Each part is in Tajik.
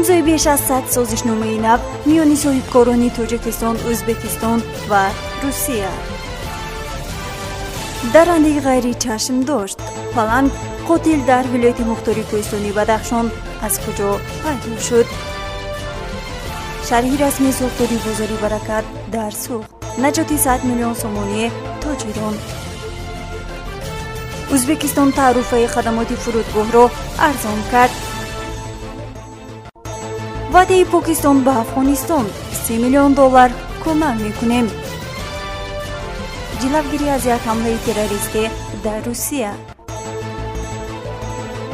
имзои беш аз 100 созишномаи нав миёни соҳибкорони Тоҷикистон, Ӯзбекистон ва Русия. даррандаи ғайри чашм дошт. паланг қотил дар вилояти мухтори кӯҳистони Бадахшон аз куҷо пайдо шуд? шарҳи расмии сухтори бозори баракат дар сӯхт. наҷоти 100 миллион сомонии тоҷирон. ӯзбекистон таърифаи хадамоти фурудгоҳро арзон кард. ваъдаи покистон ба афғонистон $30 миллион кӯмак мекунем. ҷилавгирӣ аз як ҳамлаи террористӣ дар Русия.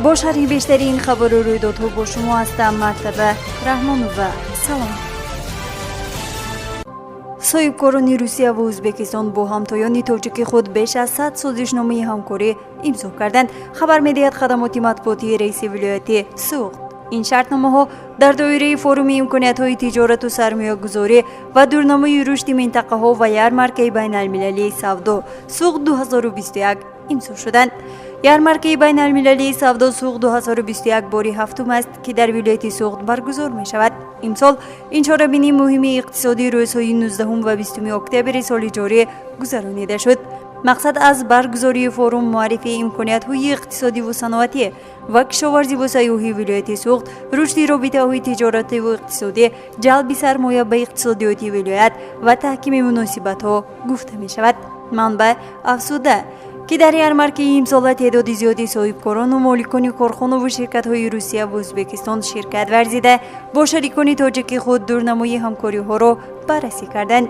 бо шарҳи бештари ин хабару рӯйдодҳо бо шумо ҳастам. мартаба раҳмонова. салом. соҳибкорони Русия ва Ӯзбекистон бо ҳамтоёни тоҷики худ беш аз 100 созишномаи ҳамкорӣ имзо карданд. хабар медиҳад хадамоти матбуотии раиси вилояти Сӯхт. ин шартномаҳо дар доираи форуми имкониятҳои тиҷорату сармоягузорӣ ва дурнамои рушди минтақаҳо ва ярмаркаи байналмилалии савдо Сӯхт 2021 имзо шуданд. ярмаркаи байналмилалии савдо Сӯхт 2021 бори ҳафтум аст ки дар вилояти Сӯхт баргузор мешавад. имсол ин чорабинии муҳими иқтисодии рӯзҳои 19 ва 20 октябри соли ҷорӣ гузаронида шуд. мақсад аз баргузории форум муаррифии имкониятҳои иқтисодиву саноатӣ ва кишоварзиву сайёҳии вилояти Сӯхт, рушди робитаҳои тиҷоративу иқтисодӣ, ҷалби сармоя ба иқтисодиёти вилоят ва таҳкими муносибатҳо гуфта мешавад. манбаъ афзуда ки дар ярмаркаи имсола теъдоди зиёди соҳибкорону моликони корхонаву ширкатҳои Русия ва Ӯзбекистон ширкат варзида бо шарикони тоҷики худ дурнамои ҳамкориҳоро баррасӣ карданд.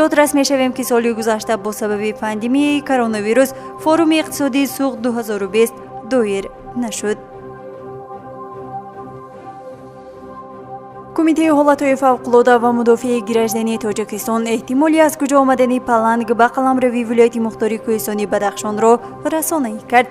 ёдрас мешавем ки соли гузашта бо сабаби пандемияи коронавирус форуми иқтисодии Сӯхт 2020 доир нашуд. кумитаи ҳолатҳои фавқулода ва мудофиаи граждании Тоҷикистон эҳтимоли аз куҷо омадани паланг ба қаламрави вилояти мухтори кӯҳистони Бадахшонро расонаӣ кард.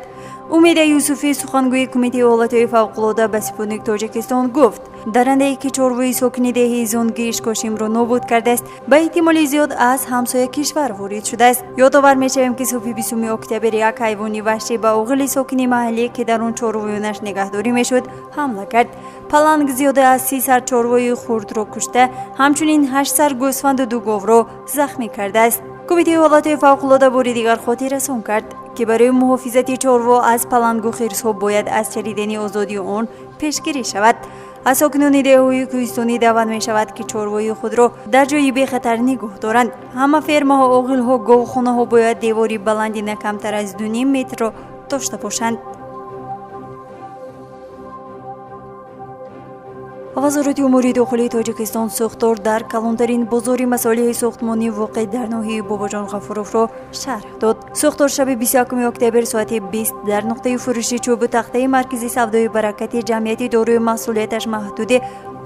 умеда юсуфӣ, сухангӯи кумитаи ҳолатҳои фавқулода ба Спутник Тоҷикистон гуфт: даррандае ки чорвои сокини деҳаи зонги Ишкошимро нобуд кардааст, ба эҳтимоли зиёд аз ҳамсоя кишвар ворид шудааст. ёдовар мешавем ки суби 20 октябр як ҳайвони ваҳшӣ ба оғили сокини маҳаллӣ ки дар он чорвоёнаш негаҳдорӣ мешуд ҳамла кард. паланг зиёда аз 30 сар чорвои хурдро кушта, ҳамчунин 8 сар гӯсфанду 2 говро захмӣ кардааст. кумитаи ҳолатҳои фавқулода бори дигар хотиррасон кард ки барои муҳофизати чорво аз палангу хирсҳо бояд аз чаридани озоди он пешгирӣ шавад. аз сокинони деҳаҳои кӯҳистонӣ даъват мешавад ки чорвои худро дар ҷойи бехатар нигоҳ доранд. ҳама фермаҳо, оғилҳо, говхонаҳо бояд девори баланди на камтар аз 2.5 метрро дошта бошанд. вазорати умури дохилии Тоҷикистон Сухтор дар калонтарин бозори масолиҳи сохтмонӣ воқеъ дар ноҳияи Бобоҷон Ғафуровро шарҳ дод. Сухтор шаби 21 октябр соати 20 дар нуқтаи фурӯши чӯбу тахтаи маркази савдои баракати ҷамъияти дорои маҳсулияташ маҳдуди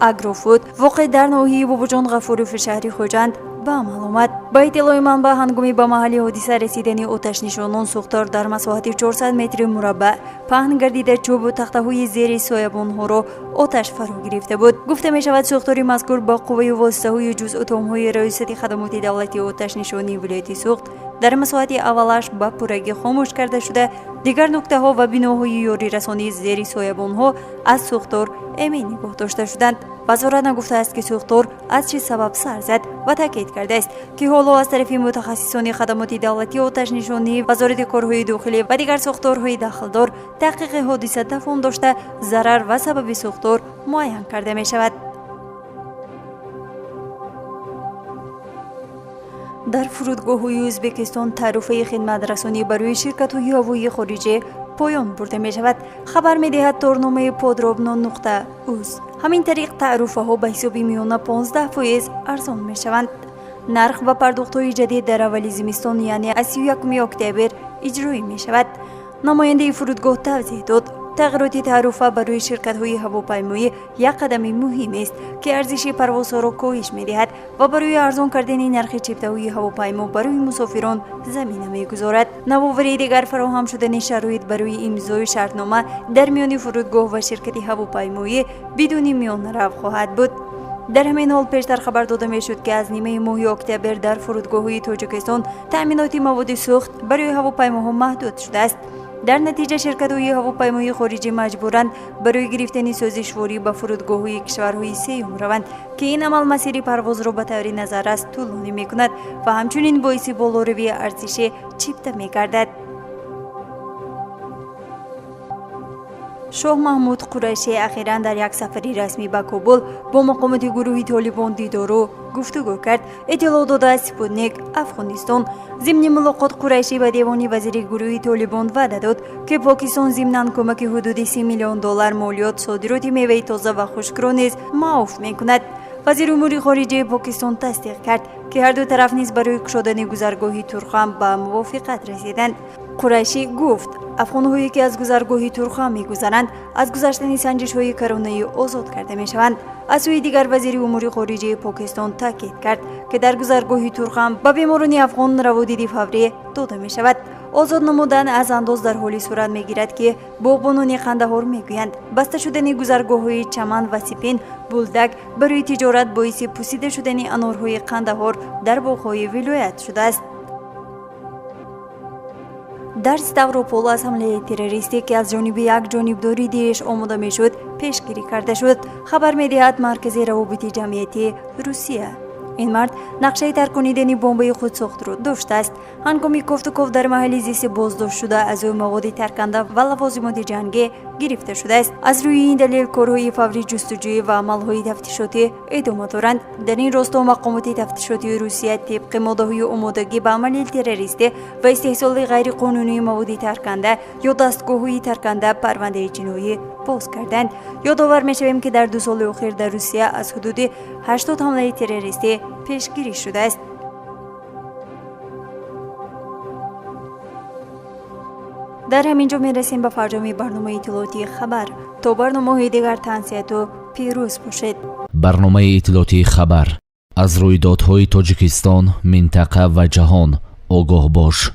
агрофуд воқеъ дар ноҳияи Бобоҷон Ғафурови шаҳри Хоҷанд ба амал омад. ба иттилои манбаъ, ҳангоми ба маҳалли ҳодиса расидани оташнишонон Сухтор дар масоҳати 400 метри мураббаъ паҳн гардида чӯбу тахтаҳои зери соябонҳоро оташ фаро гирифта буд. гуфта мешавад Сухтори мазкур ба қувваи воситаҳои ҷузъу томҳои раёсати хадамоти давлати оташнишонии вилояти Сухт дар масоҳати аввалаш ба пуррагӣ хомӯш карда шуда, дигар нуктаҳо ва биноҳои ёрирасонии зери соябонҳо аз Сухтор эмин нигоҳ дошта шуданд. вазорат нагуфтааст ки Сухтор аз чӣ сабаб сар зад ва таъкид кардааст ки ҳоло аз тарафи мутахассисони хадамоти давлати оташнишонӣ, вазорати корҳои дохилӣ ва дигар сохторҳои дахлдор таҳқиқи ҳодиса тафон дошта зарар ва сабаби Сухтор муайян карда мешавад. дар фурудгоҳҳои Ӯзбекистон таърифаи хидматрасонӣ барои ширкатҳои ҳавоии хориҷӣ поён бурда мешавад. хабар медиҳад торномаи подробно.uz. ҳамин тариқ таърифаҳо ба ҳисоби миёна 15% арзон мешаванд. нарх ва пардохтҳои ҷадид дар аввали зимистон, яъне аз 31 октябр иҷроӣ мешавад. намояндаи фурудгоҳ тавзеҳ дод: тағйироти таърифа барои ширкатҳои ҳавопаймоӣ як қадами муҳим аст ки арзиши парвозҳоро коҳиш медиҳад ва барои арзон кардани нархи чиптаҳои ҳавопаймо барои мусофирон замина мегузорад. навоварии дигар фароҳам шудани шароит барои имзои шартнома дар миёни фурудгоҳ ва ширкати ҳавопаймоӣ бидуни миёнарав хоҳад буд. дар ҳамин ҳол пештар хабар дода мешуд ки аз нимаи моҳи октябр дар фурудгоҳҳои Тоҷикистон таъминоти маводи сӯхт барои ҳавопаймоҳо маҳдуд шудааст. در نتیجه شرکت‌های هواپیمایی خارجی مجبورند برای گرفتن سازشواری به فرودگاه‌های کشورهای سوم روند که این عمل مسیر پرواز را به طور نظررس طولانی می‌کند و همچنین باعث بالاروی ارزش چیپته می‌گردد. شاه محمود قریشی اخیراً در یک سفری رسمی به کابل با مقامات گروه طالبان دیدار و گفتگو کرد. اطلاع داده از سپوتنیک افغانستان. ضمن ملاقات قریشی به دیوان وزیر گروه طالبان وعده داد که پاکستان ضمناً کمک حدود 30 میلیون دلار مالیات صادرات میوه تازه و خشک را نیز معاف می‌کند. وزیر امور خارجه پاکستان تصدیق کرد که هر دو طرف نیز برای گشادن گذرگاهی تورخم به موافقت رسیدند. قریشی گفت افغان‌هایی که از گذرگاهی تورخم می‌گذرند از گذشتن سنجش‌های کرونایی آزاد کرده می‌شوند. از سوی دیگر وزیر امور خارجه پاکستان تاکید کرد که در گذرگاهی تورخم به بیماران افغان روادید فوری داده می‌شود. آزاد نمودن از انداز در حالی صورت می‌گیرد که باغبانان قندهار می‌گویند بسته شدن گذرگاه‌های چمن و سپین بولدک برای تجارت باعث پوسیده شدن انارهای قندهار در باغ‌های ولایت شده است. در ستاوروپول از حمله تروریستی که از جانب یک جانبداری دیش آماده میشد پیشگیری کرده شد. خبر می‌دهد مرکز روابط جمعیتی روسیه. این مرد نقشه ترکاندن بمب خودساخت را داشته است. هنگامی کوفتکوف در محل زیست بازداشت شده از او مواد ترکنده و لوازمات جنگی گرفته شده است. از روی این دلیل کارهای فوری جستجویی و عملهای تفتیشاتی ادامه دارند. در این راستا مقامات تفتیشاتی روسیه طبق ماده‌های آمادگی به عمل تروریستی و استحصال غیرقانونی مواد ترکنده یا دستگاه‌های ترکنده پرونده جنایی باز کردند. یادآور می‌شویم که در 2 سال اخیر در روسیه از حدود 80 حمله تروریستی پیشگیری شده است. در همینجا میرسیم به فرجام برنامه اطلاعاتی خبر. تا برنامه‌های دیگر تنسیت و پیروز باشید. برنامه اطلاعاتی خبر از رویدادهای تاجیکستان، منطقه و جهان آگاه باش.